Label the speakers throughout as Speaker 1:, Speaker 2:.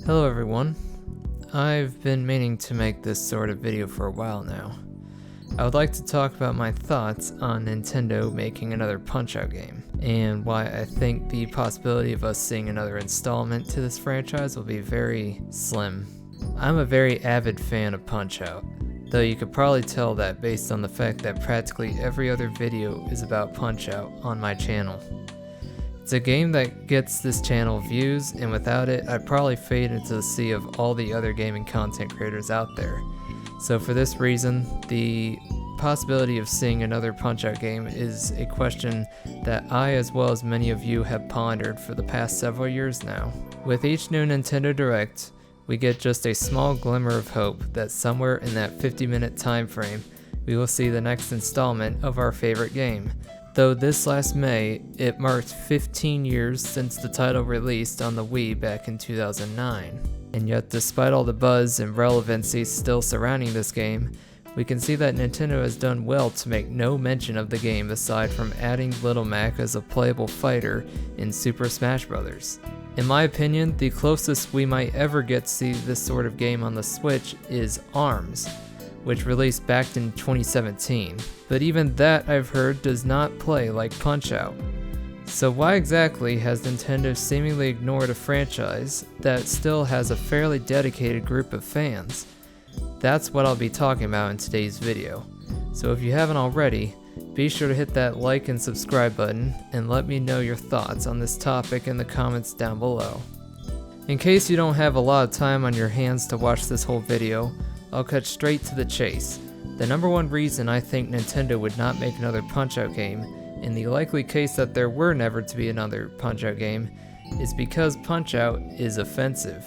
Speaker 1: Hello everyone. I've been meaning to make this sort of video for a while now. I would like to talk about my thoughts on Nintendo making another Punch-Out game, and why I think the possibility of us seeing another installment to this franchise will be very slim. I'm a very avid fan of Punch-Out, though you could probably tell that based on the fact that practically every other video is about Punch-Out on my channel. It's a game that gets this channel views, and without it, I'd probably fade into the sea of all the other gaming content creators out there. So for this reason, the possibility of seeing another Punch-Out game is a question that I, as well as many of you, have pondered for the past several years now. With each new Nintendo Direct, we get just a small glimmer of hope that somewhere in that 50-minute time frame, we will see the next installment of our favorite game. Though this last May, it marked 15 years since the title released on the Wii back in 2009. And yet, despite all the buzz and relevancy still surrounding this game, we can see that Nintendo has done well to make no mention of the game aside from adding Little Mac as a playable fighter in Super Smash Bros. In my opinion, the closest we might ever get to see this sort of game on the Switch is ARMS, which released back in 2017, but even that I've heard does not play like Punch-Out. So why exactly has Nintendo seemingly ignored a franchise that still has a fairly dedicated group of fans? That's what I'll be talking about in today's video. So if you haven't already, be sure to hit that like and subscribe button and let me know your thoughts on this topic in the comments down below. In case you don't have a lot of time on your hands to watch this whole video, I'll cut straight to the chase. The number one reason I think Nintendo would not make another Punch-Out game, in the likely case that there were never to be another Punch-Out game, is because Punch-Out is offensive.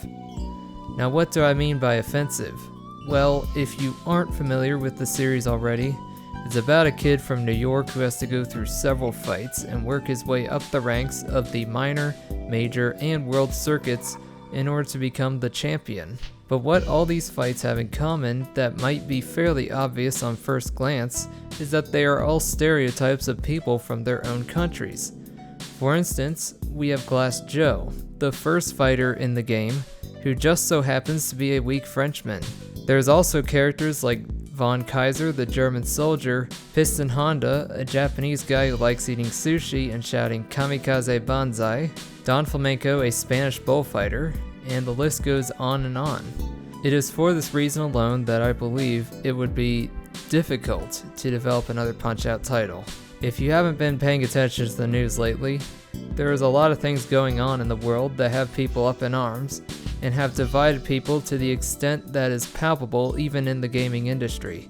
Speaker 1: Now what do I mean by offensive? Well, if you aren't familiar with the series already, it's about a kid from New York who has to go through several fights and work his way up the ranks of the minor, major, and world circuits in order to become the champion. But what all these fights have in common that might be fairly obvious on first glance is that they are all stereotypes of people from their own countries. For instance, we have Glass Joe, the first fighter in the game, who just so happens to be a weak Frenchman. There's also characters like Von Kaiser, the German soldier, Piston Honda, a Japanese guy who likes eating sushi and shouting "Kamikaze Banzai", Don Flamenco, a Spanish bullfighter, and the list goes on and on. It is for this reason alone that I believe it would be difficult to develop another Punch-Out title. If you haven't been paying attention to the news lately, there is a lot of things going on in the world that have people up in arms and have divided people to the extent that is palpable even in the gaming industry.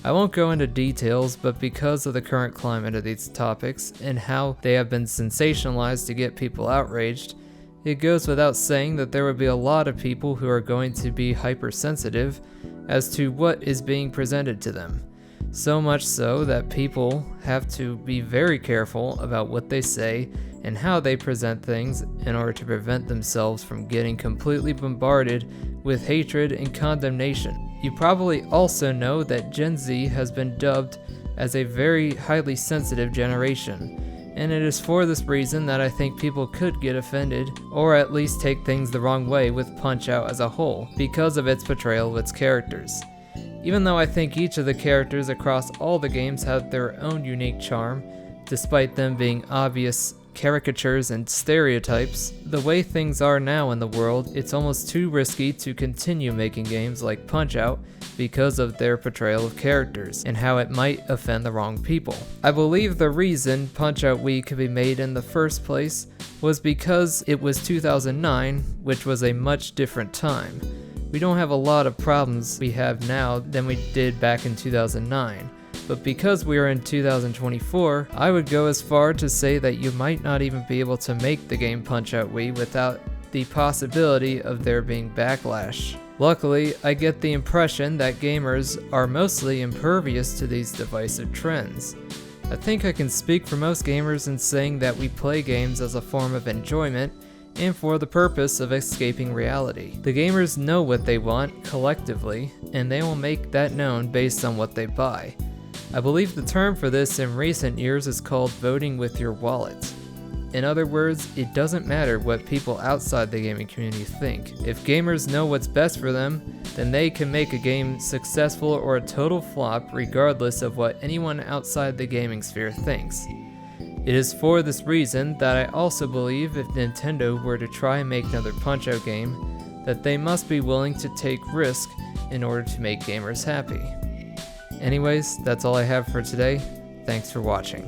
Speaker 1: I won't go into details, but because of the current climate of these topics and how they have been sensationalized to get people outraged, it goes without saying that there would be a lot of people who are going to be hypersensitive as to what is being presented to them. So much so that people have to be very careful about what they say and how they present things in order to prevent themselves from getting completely bombarded with hatred and condemnation. You probably also know that Gen Z has been dubbed as a very highly sensitive generation. And it is for this reason that I think people could get offended, or at least take things the wrong way with Punch-Out as a whole, because of its portrayal of its characters. Even though I think each of the characters across all the games have their own unique charm, despite them being obvious caricatures and stereotypes, the way things are now in the world, it's almost too risky to continue making games like Punch-Out because of their portrayal of characters and how it might offend the wrong people. I believe the reason Punch-Out Wii could be made in the first place was because it was 2009, which was a much different time. We don't have a lot of problems we have now than we did back in 2009. But because we are in 2024, I would go as far to say that you might not even be able to make the game Punch-Out Wii without the possibility of there being backlash. Luckily, I get the impression that gamers are mostly impervious to these divisive trends. I think I can speak for most gamers in saying that we play games as a form of enjoyment and for the purpose of escaping reality. The gamers know what they want collectively, and they will make that known based on what they buy. I believe the term for this in recent years is called voting with your wallet. In other words, it doesn't matter what people outside the gaming community think. If gamers know what's best for them, then they can make a game successful or a total flop regardless of what anyone outside the gaming sphere thinks. It is for this reason that I also believe if Nintendo were to try and make another Punch-Out game, that they must be willing to take risk in order to make gamers happy. Anyways, that's all I have for today. Thanks for watching.